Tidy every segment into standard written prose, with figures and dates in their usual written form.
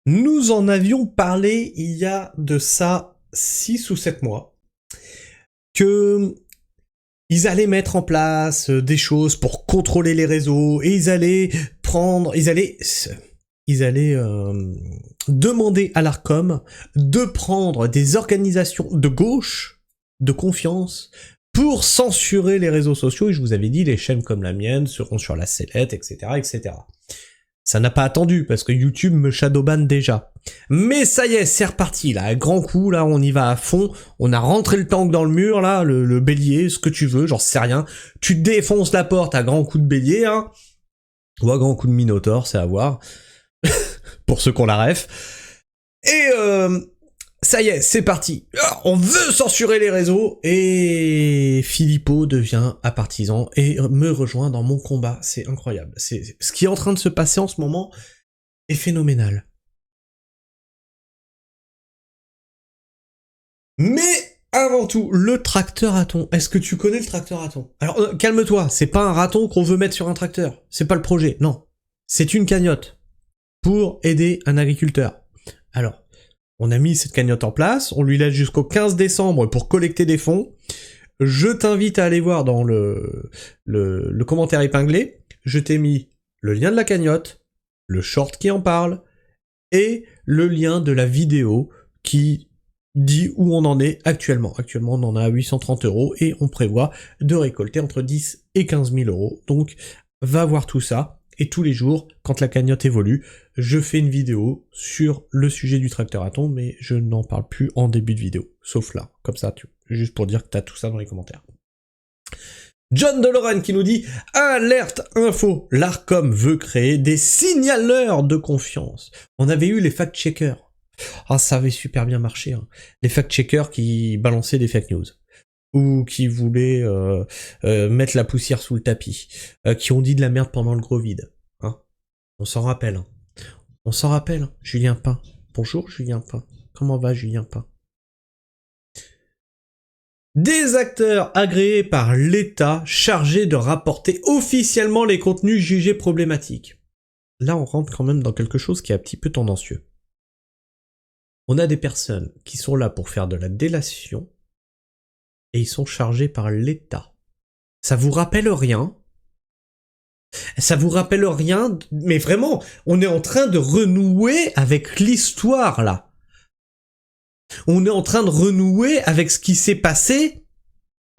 Nous en avions parlé il y a de ça 6 ou 7 mois, que ils allaient mettre en place des choses pour contrôler les réseaux, et ils allaient demander à l'Arcom de prendre des organisations de gauche, de confiance, pour censurer les réseaux sociaux, et je vous avais dit, les chaînes comme la mienne seront sur la sellette, etc., etc. Ça n'a pas attendu, parce que YouTube me shadowban déjà. Mais ça y est, c'est reparti, là, grand coup, là, on y va à fond, on a rentré le tank dans le mur, là, le bélier, ce que tu veux, j'en sais rien. Tu défonces la porte à grand coup de bélier, hein, ou à grand coup de minotaure, c'est à voir, pour ceux qui ont la ref. Et ça y est, c'est parti. On veut censurer les réseaux, et Philippot devient un partisan et me rejoint dans mon combat. C'est incroyable. Ce qui est en train de se passer en ce moment est phénoménal. Mais avant tout, le tracteur à thon. Est-ce que tu connais le tracteur à thon? Alors, calme-toi, c'est pas un raton qu'on veut mettre sur un tracteur. C'est pas le projet, non. C'est une cagnotte pour aider un agriculteur. Alors, on a mis cette cagnotte en place, on lui laisse jusqu'au 15 décembre pour collecter des fonds. Je t'invite à aller voir dans le commentaire épinglé. Je t'ai mis le lien de la cagnotte, le short qui en parle, et le lien de la vidéo qui dit où on en est actuellement. Actuellement, on en a à 830 € et on prévoit de récolter entre 10 et 15 000 €. Donc, va voir tout ça. Et tous les jours, quand la cagnotte évolue, je fais une vidéo sur le sujet du tracteur à thon, mais je n'en parle plus en début de vidéo. Sauf là, comme ça, juste pour dire que t'as tout ça dans les commentaires. John DeLorean qui nous dit « Alerte info, l'Arcom veut créer des signaleurs de confiance. » On avait eu les fact-checkers. Ah, ça avait super bien marché. Hein. Les fact-checkers qui balançaient des fake news. Ou qui voulaient mettre la poussière sous le tapis. Qui ont dit de la merde pendant le gros vide. Hein. On s'en rappelle. Hein. On s'en rappelle. Hein. Julien Pain. Bonjour Julien Pain. Comment va Julien Pain? Des acteurs agréés par l'État chargés de rapporter officiellement les contenus jugés problématiques. Là, on rentre quand même dans quelque chose qui est un petit peu tendancieux. On a des personnes qui sont là pour faire de la délation et ils sont chargés par l'État. Ça vous rappelle rien? Ça vous rappelle rien? Mais vraiment, on est en train de renouer avec l'histoire là. On est en train de renouer avec ce qui s'est passé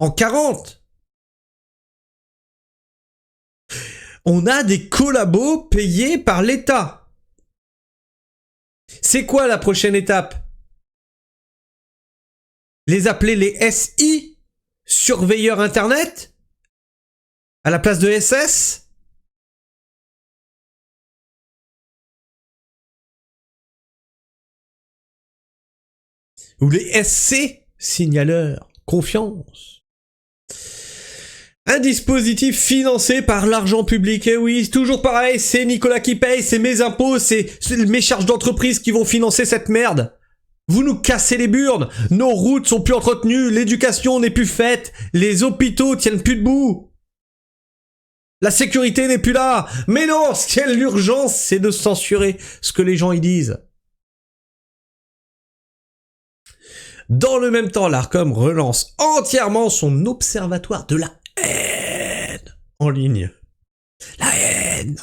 en 40. On a des collabos payés par l'État. C'est quoi la prochaine étape? Les appeler les SI? Surveilleurs Internet? À la place de SS? Ou les SC? Signaleurs. Confiance. Un dispositif financé par l'argent public, et oui, toujours pareil, c'est Nicolas qui paye, c'est mes impôts, c'est mes charges d'entreprise qui vont financer cette merde. Vous nous cassez les burnes, nos routes sont plus entretenues, l'éducation n'est plus faite, les hôpitaux tiennent plus debout. La sécurité n'est plus là. Mais non, ce qui est l'urgence, c'est de censurer ce que les gens y disent. Dans le même temps, l'Arcom relance entièrement son observatoire de la haine en ligne. La haine.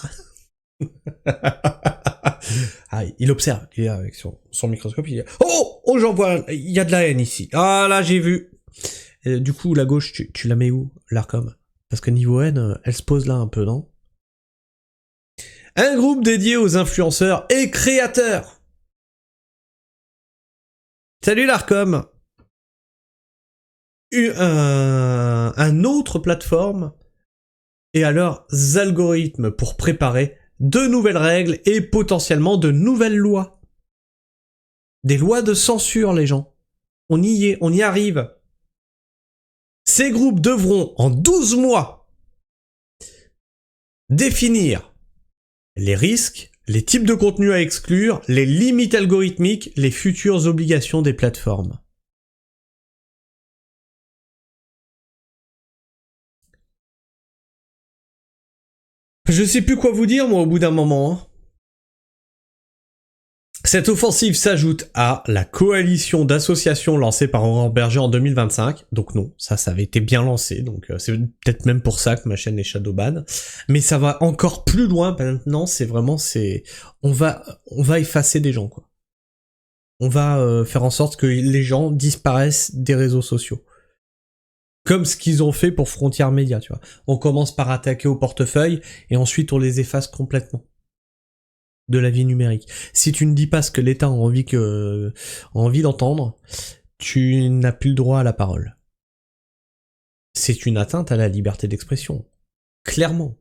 Ah, il observe, il est avec son microscope, il dit « Oh, j'en vois, il y a de la haine ici. Ah, là, j'ai vu. » Du coup, la gauche, tu la mets où, l'Arcom? Parce que niveau haine, elle se pose là un peu, non? Un groupe dédié aux influenceurs et créateurs. Salut l'Arcom. Un autre plateforme et à leurs algorithmes pour préparer de nouvelles règles et potentiellement de nouvelles lois. Des lois de censure, les gens. On y est, on y arrive. Ces groupes devront, en 12 mois, définir les risques, les types de contenus à exclure, les limites algorithmiques, les futures obligations des plateformes. Je sais plus quoi vous dire, moi, au bout d'un moment. Cette offensive s'ajoute à la coalition d'associations lancée par Aurore Berger en 2025. Donc non, ça avait été bien lancé, donc c'est peut-être même pour ça que ma chaîne est shadowban. Mais ça va encore plus loin maintenant, on va effacer des gens, quoi. On va faire en sorte que les gens disparaissent des réseaux sociaux. Comme ce qu'ils ont fait pour Frontières Média, tu vois. On commence par attaquer au portefeuille, et ensuite on les efface complètement de la vie numérique. Si tu ne dis pas ce que l'État a envie d'entendre, tu n'as plus le droit à la parole. C'est une atteinte à la liberté d'expression. Clairement.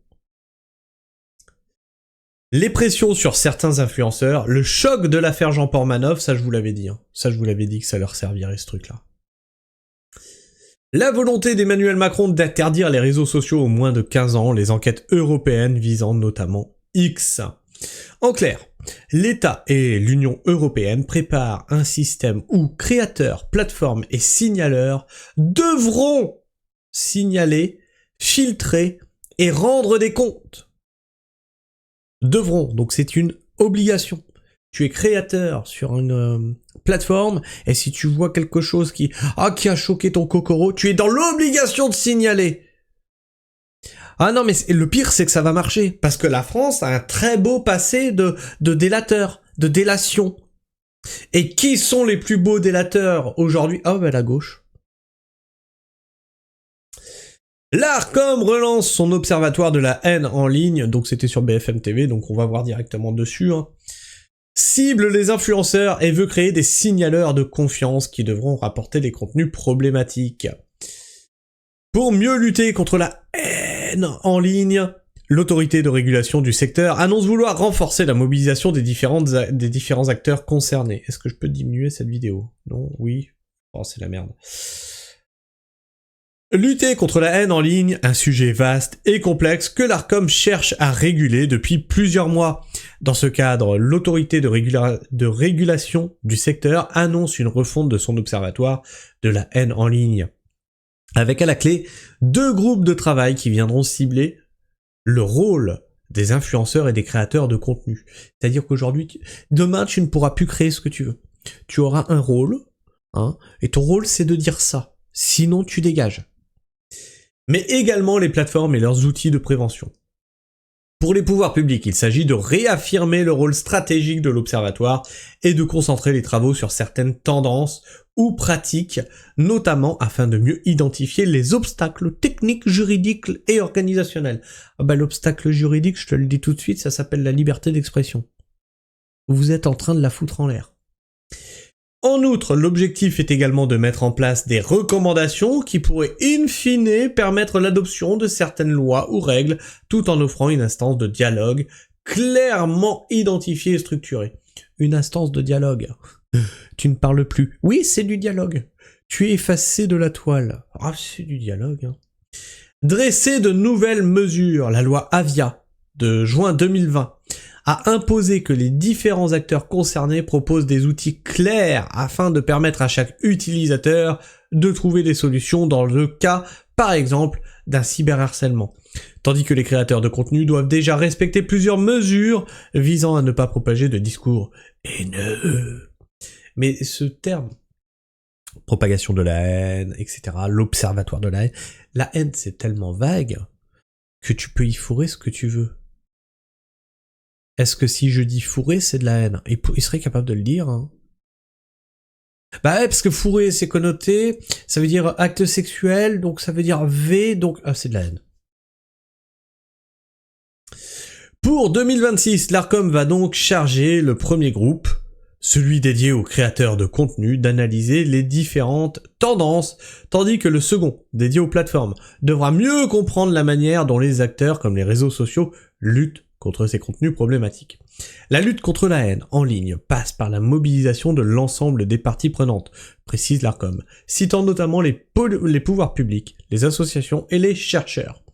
Les pressions sur certains influenceurs, le choc de l'affaire Jean Portmanov, ça je vous l'avais dit. Ça je vous l'avais dit que ça leur servirait ce truc-là. La volonté d'Emmanuel Macron d'interdire les réseaux sociaux aux moins de 15 ans, les enquêtes européennes visant notamment X. En clair, l'État et l'Union européenne préparent un système où créateurs, plateformes et signaleurs devront signaler, filtrer et rendre des comptes. Devront, donc c'est une obligation. Tu es créateur sur une plateforme, et si tu vois quelque chose qui a choqué ton cocoro, tu es dans l'obligation de signaler. Ah non, mais le pire, c'est que ça va marcher, parce que la France a un très beau passé de délateurs, de délation. Et qui sont les plus beaux délateurs aujourd'hui? Ah ben la gauche. L'Arcom relance son observatoire de la haine en ligne, donc c'était sur BFM TV, donc on va voir directement dessus. Cible les influenceurs et veut créer des signaleurs de confiance qui devront rapporter des contenus problématiques. Pour mieux lutter contre la haine en ligne, l'autorité de régulation du secteur annonce vouloir renforcer la mobilisation des différents acteurs concernés. Est-ce que je peux diminuer cette vidéo? Non? Oui? Oh, c'est la merde. Lutter contre la haine en ligne, un sujet vaste et complexe que l'Arcom cherche à réguler depuis plusieurs mois. Dans ce cadre, l'autorité de régulation du secteur annonce une refonte de son observatoire de la haine en ligne, avec à la clé 2 groupes de travail qui viendront cibler le rôle des influenceurs et des créateurs de contenu. C'est-à-dire qu'aujourd'hui, demain, tu ne pourras plus créer ce que tu veux. Tu auras un rôle, et ton rôle, c'est de dire ça. Sinon, tu dégages. Mais également les plateformes et leurs outils de prévention. Pour les pouvoirs publics, il s'agit de réaffirmer le rôle stratégique de l'observatoire et de concentrer les travaux sur certaines tendances ou pratiques, notamment afin de mieux identifier les obstacles techniques, juridiques et organisationnels. Ah bah l'obstacle juridique, je te le dis tout de suite, ça s'appelle la liberté d'expression. Vous êtes en train de la foutre en l'air. En outre, l'objectif est également de mettre en place des recommandations qui pourraient in fine permettre l'adoption de certaines lois ou règles tout en offrant une instance de dialogue clairement identifiée et structurée. Une instance de dialogue. Tu ne parles plus. Oui, c'est du dialogue. Tu es effacé de la toile. Ah, c'est du dialogue. Dresser de nouvelles mesures. La loi Avia de juin 2020 a imposé que les différents acteurs concernés proposent des outils clairs afin de permettre à chaque utilisateur de trouver des solutions dans le cas, par exemple, d'un cyberharcèlement. Tandis que les créateurs de contenu doivent déjà respecter plusieurs mesures visant à ne pas propager de discours haineux. Mais ce terme, propagation de la haine, etc., l'observatoire de la haine c'est tellement vague que tu peux y fourrer ce que tu veux. Est-ce que si je dis fourrer, c'est de la haine? Il serait capable de le dire, Bah ouais, parce que fourrer, c'est connoté, ça veut dire acte sexuel, donc ça veut dire V, donc c'est de la haine. Pour 2026, l'Arcom va donc charger le premier groupe, celui dédié aux créateurs de contenu, d'analyser les différentes tendances, tandis que le second, dédié aux plateformes, devra mieux comprendre la manière dont les acteurs, comme les réseaux sociaux, luttent contre ces contenus problématiques. La lutte contre la haine en ligne passe par la mobilisation de l'ensemble des parties prenantes, précise l'Arcom, citant notamment les pouvoirs publics, les associations et les chercheurs.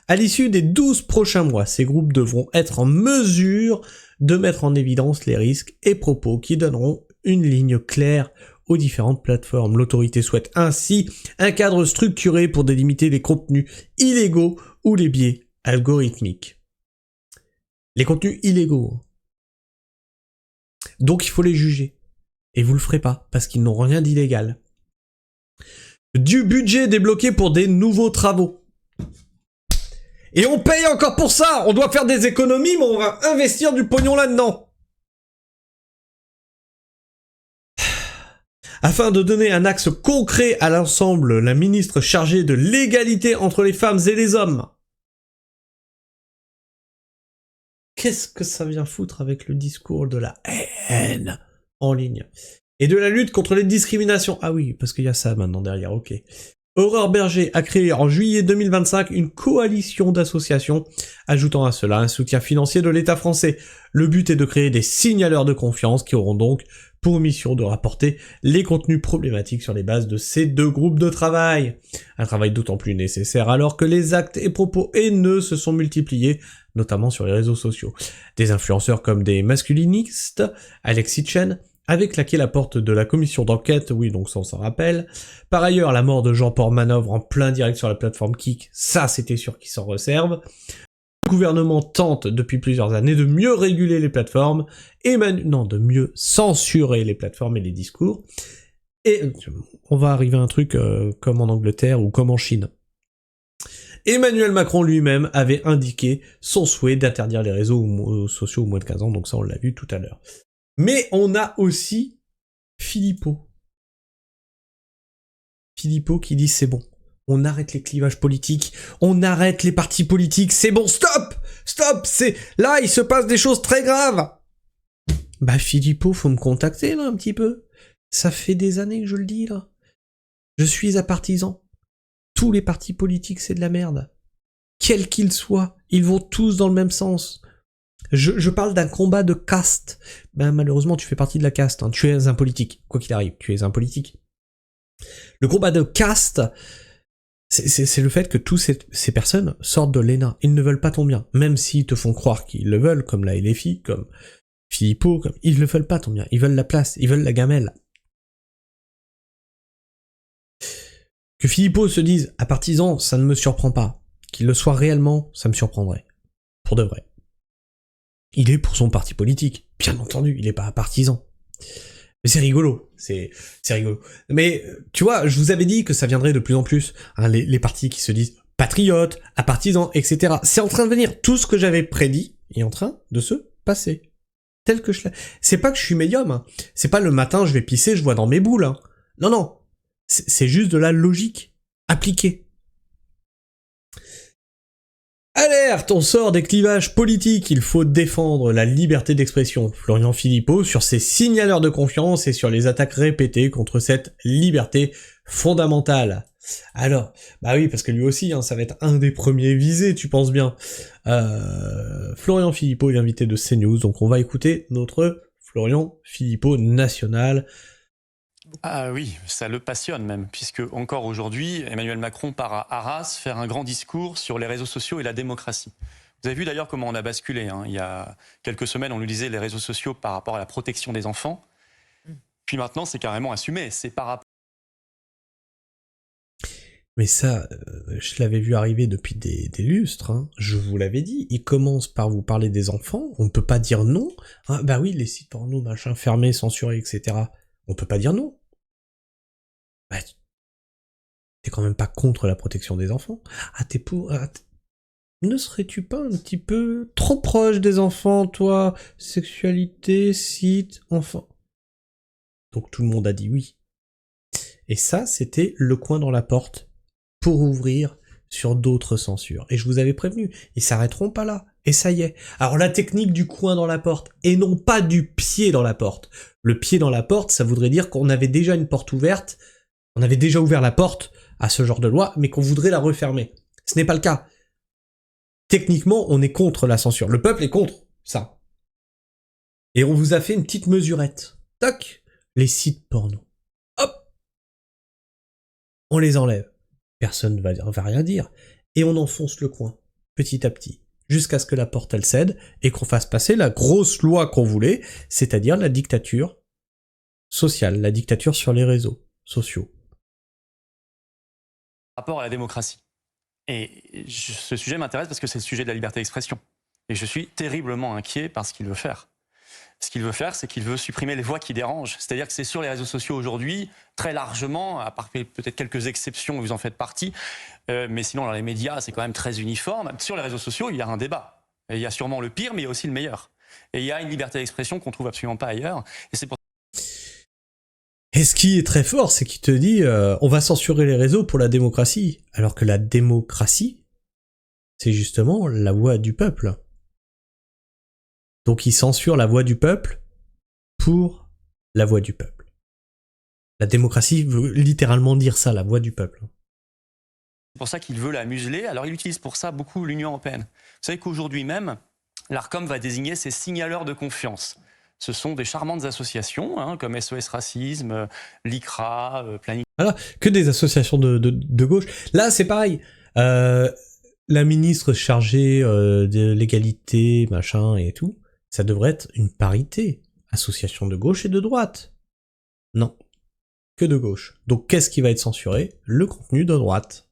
À l'issue des 12 prochains mois, ces groupes devront être en mesure de mettre en évidence les risques et propos qui donneront une ligne claire aux différentes plateformes. L'autorité souhaite ainsi un cadre structuré pour délimiter les contenus illégaux ou les biais algorithmiques. Les contenus illégaux. Donc il faut les juger. Et vous le ferez pas, parce qu'ils n'ont rien d'illégal. Du budget débloqué pour des nouveaux travaux. Et on paye encore pour ça. On doit faire des économies, mais on va investir du pognon là-dedans. Afin de donner un axe concret à l'ensemble, la ministre chargée de l'égalité entre les femmes et les hommes. Qu'est-ce que ça vient foutre avec le discours de la haine en ligne? Et de la lutte contre les discriminations. Ah oui, parce qu'il y a ça maintenant derrière, ok. Aurore Berger a créé en juillet 2025 une coalition d'associations, ajoutant à cela un soutien financier de l'État français. Le but est de créer des signaleurs de confiance qui auront donc pour mission de rapporter les contenus problématiques sur les bases de ces deux groupes de travail. Un travail d'autant plus nécessaire alors que les actes et propos haineux se sont multipliés, notamment sur les réseaux sociaux. Des influenceurs comme des masculinistes, Alexis Chen, avait claqué la porte de la commission d'enquête, oui donc ça on s'en rappelle. Par ailleurs, la mort de Jean-Paul Manœuvre en plein direct sur la plateforme Kik, ça c'était sûr qu'il s'en resserve. Le gouvernement tente depuis plusieurs années de mieux réguler les plateformes, de mieux censurer les plateformes et les discours. Et on va arriver à un truc comme en Angleterre ou comme en Chine. Emmanuel Macron lui-même avait indiqué son souhait d'interdire les réseaux sociaux aux moins de 15 ans, donc ça on l'a vu tout à l'heure. Mais on a aussi Philippot. Philippot qui dit c'est bon. On arrête les clivages politiques, on arrête les partis politiques, c'est bon, stop! Stop! Là, il se passe des choses très graves! Bah Philippot, faut me contacter là un petit peu. Ça fait des années que je le dis là. Je suis un partisan. Tous les partis politiques, c'est de la merde. Quels qu'ils soient, ils vont tous dans le même sens. Je parle d'un combat de caste. Ben malheureusement, tu fais partie de la caste. Hein. Tu es un politique. Quoi qu'il arrive, tu es un politique. Le combat de caste, c'est le fait que toutes ces personnes sortent de l'ENA. Ils ne veulent pas ton bien. Même s'ils te font croire qu'ils le veulent, comme la LFI, comme Philippot, ils ne veulent pas ton bien. Ils veulent la place. Ils veulent la gamelle. Que Philippot se dise à partisan, ça ne me surprend pas. Qu'il le soit réellement, ça me surprendrait. Pour de vrai. Il est pour son parti politique. Bien entendu, il est pas un partisan. Mais c'est rigolo, c'est rigolo. Mais tu vois, je vous avais dit que ça viendrait de plus en plus, hein, les partis qui se disent patriotes, à partisans, etc. C'est en train de venir. Tout ce que j'avais prédit est en train de se passer. Tel que je l'ai. C'est pas que je suis médium, hein. C'est pas le matin je vais pisser, je vois dans mes boules. Hein. Non, non. C'est juste de la logique appliquée. Alerte, on sort des clivages politiques, il faut défendre la liberté d'expression. Florian Philippot sur ses signaleurs de confiance et sur les attaques répétées contre cette liberté fondamentale. Alors, bah oui, parce que lui aussi, hein, ça va être un des premiers visés, tu penses bien. Florian Philippot est l'invité de CNews, donc on va écouter notre Florian Philippot national. Ah oui, ça le passionne même, puisque encore aujourd'hui, Emmanuel Macron part à Arras faire un grand discours sur les réseaux sociaux et la démocratie. Vous avez vu d'ailleurs comment on a basculé. Hein. Il y a quelques semaines, on nous disait les réseaux sociaux par rapport à la protection des enfants. Puis maintenant, c'est carrément assumé. C'est par rapport... Mais ça, je l'avais vu arriver depuis des lustres, hein. Je vous l'avais dit, il commence par vous parler des enfants, on ne peut pas dire non. Ah, bah oui, les sites porno, machin, fermés, censurés, etc. On peut pas dire non. Bah, t'es quand même pas contre la protection des enfants. Ah, t'es pour... ne serais-tu pas un petit peu trop proche des enfants, toi? Sexualité, site, enfants. Donc tout le monde a dit oui. Et ça, c'était le coin dans la porte pour ouvrir sur d'autres censures. Et je vous avais prévenu, ils s'arrêteront pas là. Et ça y est. Alors la technique du coin dans la porte, et non pas du pied dans la porte. Le pied dans la porte, ça voudrait dire qu'on avait déjà une porte ouverte, on avait déjà ouvert la porte à ce genre de loi, mais qu'on voudrait la refermer. Ce n'est pas le cas. Techniquement, on est contre la censure. Le peuple est contre ça. Et on vous a fait une petite mesurette. Toc, les sites porno. Hop, on les enlève. Personne va rien dire. Et on enfonce le coin, petit à petit, jusqu'à ce que la porte elle cède et qu'on fasse passer la grosse loi qu'on voulait, c'est-à-dire la dictature sociale, la dictature sur les réseaux sociaux. Rapport à la démocratie. Et ce sujet m'intéresse parce que c'est le sujet de la liberté d'expression. Et je suis terriblement inquiet par ce qu'il veut faire. Ce qu'il veut faire, c'est qu'il veut supprimer les voix qui dérangent. C'est-à-dire que c'est sur les réseaux sociaux aujourd'hui, très largement, à part peut-être quelques exceptions, vous en faites partie, mais sinon dans les médias, c'est quand même très uniforme. Sur les réseaux sociaux, il y a un débat. Et il y a sûrement le pire, mais il y a aussi le meilleur. Et il y a une liberté d'expression qu'on trouve absolument pas ailleurs. Et c'est pour Et ce qui est très fort, c'est qu'il te dit on va censurer les réseaux pour la démocratie. Alors que la démocratie, c'est justement la voix du peuple. Donc il censure la voix du peuple pour la voix du peuple. La démocratie veut littéralement dire ça, la voix du peuple. C'est pour ça qu'il veut la museler. Alors il utilise pour ça beaucoup l'Union européenne. Vous savez qu'aujourd'hui même, l'ARCOM va désigner ses signaleurs de confiance. Ce sont des charmantes associations, comme SOS Racisme, l'ICRA, Planning. Voilà, que des associations de gauche. Là, c'est pareil. La ministre chargée de l'égalité, machin et tout, ça devrait être une parité. Association de gauche et de droite. Non. Que de gauche. Donc qu'est-ce qui va être censuré? Le contenu de droite.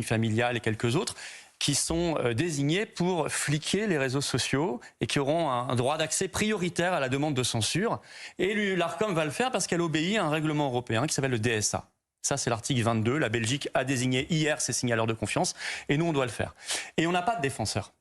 Familial et quelques autres, qui sont désignés pour fliquer les réseaux sociaux et qui auront un droit d'accès prioritaire à la demande de censure. Et l'ARCOM va le faire parce qu'elle obéit à un règlement européen qui s'appelle le DSA. Ça, c'est l'article 22. La Belgique a désigné hier ses signaleurs de confiance et nous, on doit le faire. Et on n'a pas de défenseur.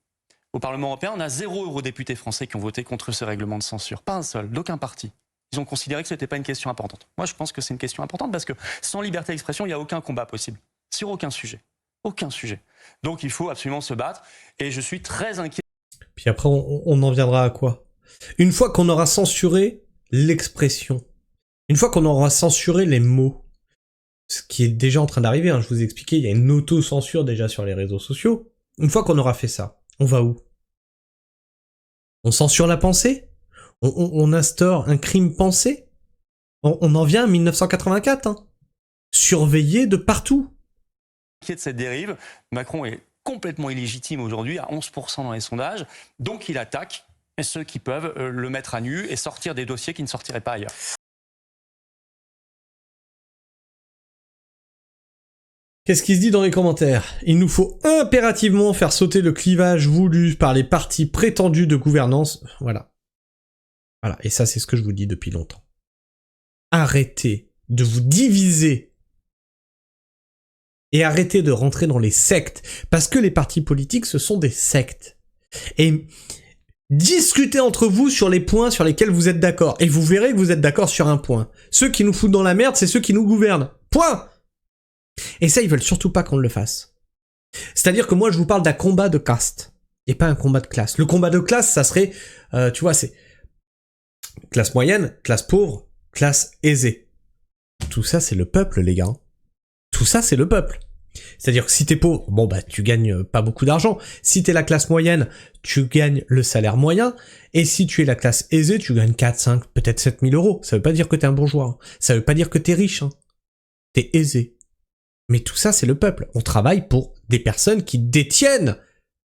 Au Parlement européen, on a 0 eurodéputés français qui ont voté contre ce règlement de censure. Pas un seul, d'aucun parti. Ils ont considéré que ce n'était pas une question importante. Moi, je pense que c'est une question importante parce que sans liberté d'expression, il n'y a aucun combat possible. Sur aucun sujet. Aucun sujet. Donc il faut absolument se battre et je suis très inquiet. Puis après, on en viendra à quoi? Une fois qu'on aura censuré l'expression, une fois qu'on aura censuré les mots, ce qui est déjà en train d'arriver, je vous ai expliqué, il y a une auto-censure déjà sur les réseaux sociaux. Une fois qu'on aura fait ça, on va où? On censure la pensée? On instaure un crime pensé? On en vient à 1984, surveillé de partout. De cette dérive, Macron est complètement illégitime aujourd'hui, à 11% dans les sondages, donc il attaque ceux qui peuvent le mettre à nu et sortir des dossiers qui ne sortiraient pas ailleurs. Qu'est-ce qui se dit dans les commentaires? Il nous faut impérativement faire sauter le clivage voulu par les partis prétendus de gouvernance. Voilà. Voilà, et ça c'est ce que je vous dis depuis longtemps. Arrêtez de vous diviser et arrêtez de rentrer dans les sectes, parce que les partis politiques, ce sont des sectes. Et discutez entre vous sur les points sur lesquels vous êtes d'accord, et vous verrez que vous êtes d'accord sur un point. Ceux qui nous foutent dans la merde, c'est ceux qui nous gouvernent. Point! Et ça, ils veulent surtout pas qu'on le fasse. C'est-à-dire que moi, je vous parle d'un combat de caste, et pas un combat de classe. Le combat de classe, ça serait, tu vois, c'est classe moyenne, classe pauvre, classe aisée. Tout ça, c'est le peuple, les gars. Tout ça, c'est le peuple. C'est-à-dire que si t'es pauvre, bon bah tu gagnes pas beaucoup d'argent. Si t'es la classe moyenne, tu gagnes le salaire moyen. Et si tu es la classe aisée, tu gagnes 4, 5, peut-être 7 000 euros. Ça veut pas dire que t'es un bourgeois. Ça veut pas dire que t'es riche. T'es aisé. Mais tout ça, c'est le peuple. On travaille pour des personnes qui détiennent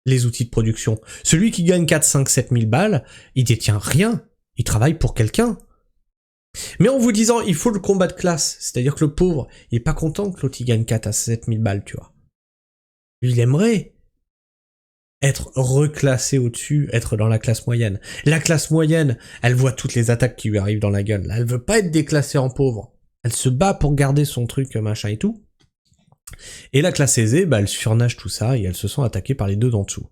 les outils de production. Celui qui gagne 4, 5, 7 000 balles, il détient rien. Il travaille pour quelqu'un. Mais en vous disant, il faut le combat de classe, c'est-à-dire que le pauvre, il est pas content que l'autre il gagne 4 à 7 000 balles, tu vois. Lui, il aimerait être reclassé au-dessus, être dans la classe moyenne. La classe moyenne, elle voit toutes les attaques qui lui arrivent dans la gueule. Elle veut pas être déclassée en pauvre. Elle se bat pour garder son truc, machin et tout. Et la classe aisée, bah, elle surnage tout ça et elle se sent attaquée par les deux d'en dessous.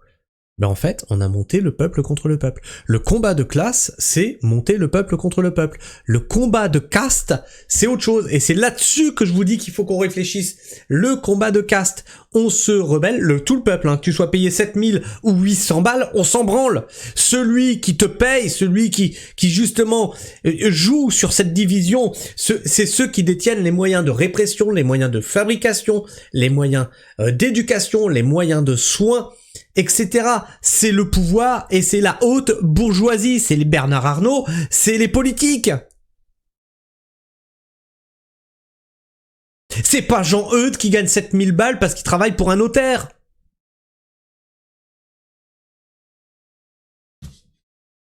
Ben en fait, on a monté le peuple contre le peuple. Le combat de classe, c'est monter le peuple contre le peuple. Le combat de caste, c'est autre chose. Et c'est là-dessus que je vous dis qu'il faut qu'on réfléchisse. Le combat de caste, on se rebelle, tout le peuple, que tu sois payé 7000 ou 800 balles, on s'en branle. Celui qui te paye, celui qui justement joue sur cette division, c'est ceux qui détiennent les moyens de répression, les moyens de fabrication, les moyens d'éducation, les moyens de soins, etc. C'est le pouvoir et c'est la haute bourgeoisie, c'est les Bernard Arnault, c'est les politiques. C'est pas Jean Eudes qui gagne 7000 balles parce qu'il travaille pour un notaire.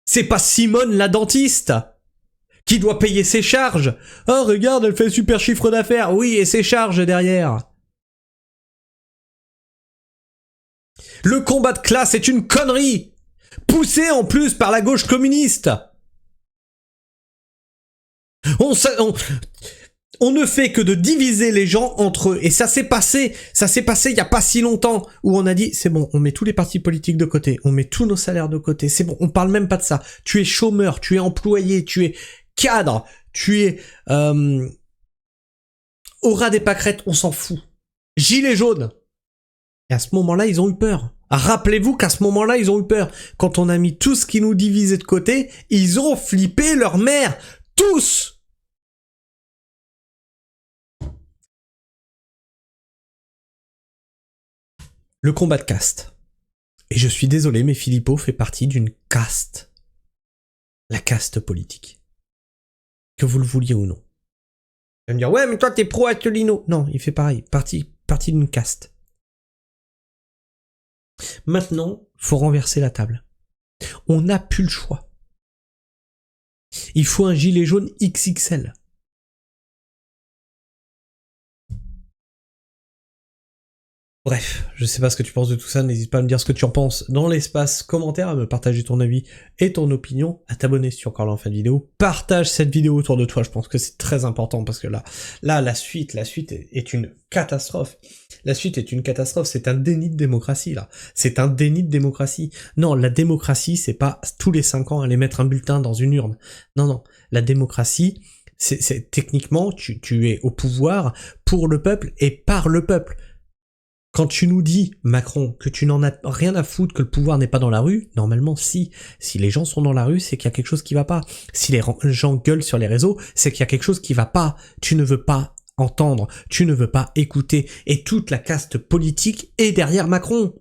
C'est pas Simone la dentiste qui doit payer ses charges. Oh regarde, elle fait un super chiffre d'affaires. Oui, et ses charges derrière. Le combat de classe est une connerie, poussé en plus par la gauche communiste. On ne fait que de diviser les gens entre eux. Et ça s'est passé il y a pas si longtemps, où on a dit, c'est bon, on met tous les partis politiques de côté, on met tous nos salaires de côté, c'est bon, on parle même pas de ça. Tu es chômeur, tu es employé, tu es cadre, tu es au ras des pâquerettes, on s'en fout. Gilets jaunes. Et à ce moment-là, ils ont eu peur. Rappelez-vous qu'à ce moment-là, ils ont eu peur. Quand on a mis tout ce qui nous divisait de côté, ils ont flippé leur mère. Tous! Le combat de caste. Et je suis désolé, mais Philippot fait partie d'une caste. La caste politique. Que vous le vouliez ou non. Vous allez me dire, ouais, mais toi, t'es pro-Attolino. Non, il fait pareil. Partie d'une caste. Maintenant, faut renverser la table. On n'a plus le choix. Il faut un gilet jaune XXL. Bref, je sais pas ce que tu penses de tout ça, n'hésite pas à me dire ce que tu en penses dans l'espace commentaire, à me partager ton avis et ton opinion, à t'abonner si tu es encore là en fin de vidéo. Partage cette vidéo autour de toi, je pense que c'est très important parce que là, la suite est une catastrophe. La suite est une catastrophe, c'est un déni de démocratie là. C'est un déni de démocratie. Non, la démocratie, c'est pas tous les 5 ans aller mettre un bulletin dans une urne. Non, la démocratie, c'est techniquement, tu es au pouvoir pour le peuple et par le peuple. Quand tu nous dis, Macron, que tu n'en as rien à foutre, que le pouvoir n'est pas dans la rue, normalement si. Si les gens sont dans la rue, c'est qu'il y a quelque chose qui va pas. Si les gens gueulent sur les réseaux, c'est qu'il y a quelque chose qui va pas. Tu ne veux pas entendre, tu ne veux pas écouter. Et toute la caste politique est derrière Macron.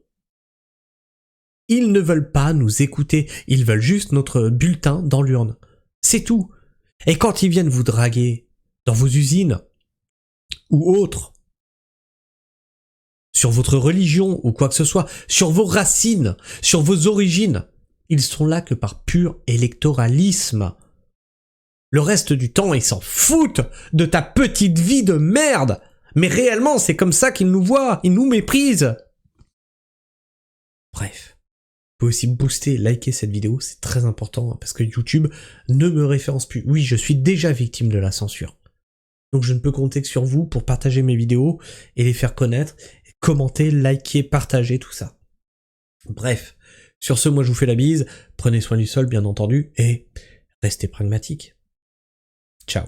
Ils ne veulent pas nous écouter, ils veulent juste notre bulletin dans l'urne. C'est tout. Et quand ils viennent vous draguer dans vos usines ou autres, sur votre religion ou quoi que ce soit, sur vos racines, sur vos origines, ils sont là que par pur électoralisme. Le reste du temps, ils s'en foutent de ta petite vie de merde. Mais réellement, c'est comme ça qu'ils nous voient, ils nous méprisent. Bref. Vous pouvez aussi booster, liker cette vidéo, c'est très important, parce que YouTube ne me référence plus. Oui, je suis déjà victime de la censure. Donc je ne peux compter que sur vous pour partager mes vidéos et les faire connaître. Commenter, liker, partager, tout ça. Bref, sur ce, moi je vous fais la bise, prenez soin du sol bien entendu, et restez pragmatiques. Ciao.